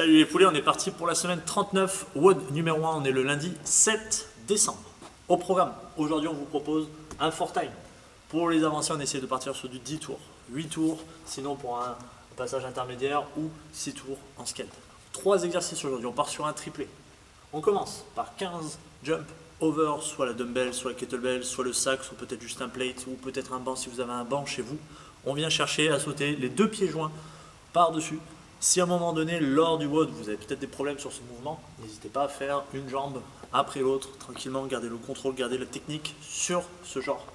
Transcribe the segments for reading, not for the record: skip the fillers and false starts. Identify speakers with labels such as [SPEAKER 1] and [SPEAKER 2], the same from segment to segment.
[SPEAKER 1] Salut les poulets, on est parti pour la semaine 39, WOD numéro 1, on est le lundi 7 décembre. Au programme, aujourd'hui on vous propose un 4 time. Pour les avancées, on essaie de partir sur du 10 tours, 8 tours, sinon pour un passage intermédiaire ou 6 tours en skate. 3 exercices aujourd'hui, on part sur un triplé. On commence par 15 jump over, soit la dumbbell, soit la kettlebell, soit le sac, soit peut-être juste un plate ou peut-être un banc si vous avez un banc chez vous. On vient chercher à sauter les deux pieds joints par-dessus. Si à un moment donné, lors du WOD, vous avez peut-être des problèmes sur ce mouvement, n'hésitez pas à faire une jambe après l'autre, tranquillement, gardez le contrôle, gardez la technique sur ce genre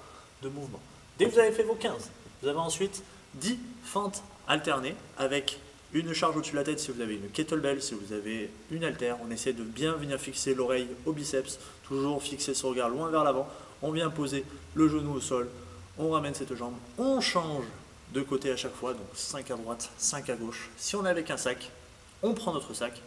[SPEAKER 1] de mouvement. Dès que vous avez fait vos 15, vous avez ensuite 10 fentes alternées avec une charge au-dessus de la tête si vous avez une kettlebell, si vous avez une haltère. On essaie de bien venir fixer l'oreille au biceps, toujours fixer son regard loin vers l'avant. On vient poser le genou au sol, on ramène cette jambe, on change de côté à chaque fois, donc 5 à droite, 5 à gauche. Si on est avec un sac, on prend notre sac,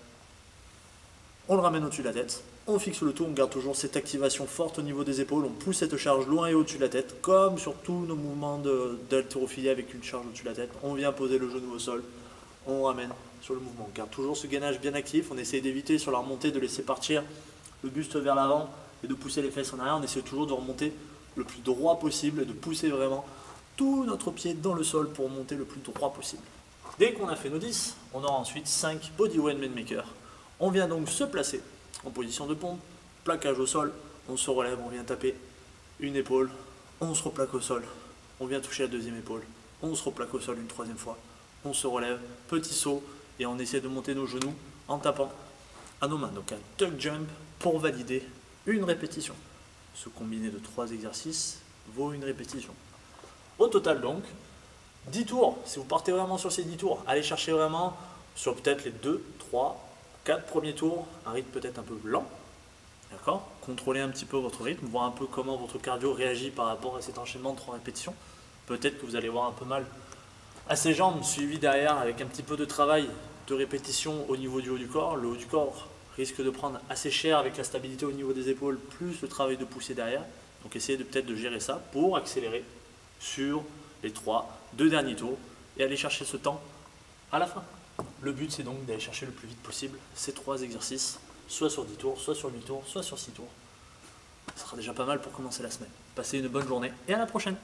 [SPEAKER 1] on le ramène au-dessus de la tête, on fixe le tout, on garde toujours cette activation forte au niveau des épaules, on pousse cette charge loin et au-dessus de la tête, comme sur tous nos mouvements d'haltérophilie avec une charge au-dessus de la tête. On vient poser le genou au sol, on ramène sur le mouvement. On garde toujours ce gainage bien actif, on essaie d'éviter sur la remontée de laisser partir le buste vers l'avant et de pousser les fesses en arrière. On essaie toujours de remonter le plus droit possible et de pousser vraiment tout notre pied dans le sol pour monter le plus droit possible. Dès qu'on a fait nos 10, on aura ensuite 5 body weight maker. On vient donc se placer en position de pompe, plaquage au sol, on se relève, on vient taper une épaule, on se replaque au sol, on vient toucher la deuxième épaule, on se replaque au sol une troisième fois, on se relève, petit saut et on essaie de monter nos genoux en tapant à nos mains. Donc un tuck jump pour valider une répétition. Ce combiné de 3 exercices vaut une répétition. Au total donc, 10 tours, si vous partez vraiment sur ces 10 tours, allez chercher vraiment sur peut-être les 2, 3, 4 premiers tours, un rythme peut-être un peu lent, d'accord? Contrôlez un petit peu votre rythme, voir un peu comment votre cardio réagit par rapport à cet enchaînement de 3 répétitions. Peut-être que vous allez avoir un peu mal à ces jambes, suivi derrière avec un petit peu de travail de répétition au niveau du haut du corps. Le haut du corps risque de prendre assez cher avec la stabilité au niveau des épaules, plus le travail de poussée derrière. Donc essayez peut-être de gérer ça pour accélérer sur les 2 derniers tours et aller chercher ce temps à la fin. Le but c'est donc d'aller chercher le plus vite possible ces 3 exercices, soit sur 10 tours, soit sur 8 tours, soit sur 6 tours. Ce sera déjà pas mal pour commencer la semaine. Passez une bonne journée et à la prochaine.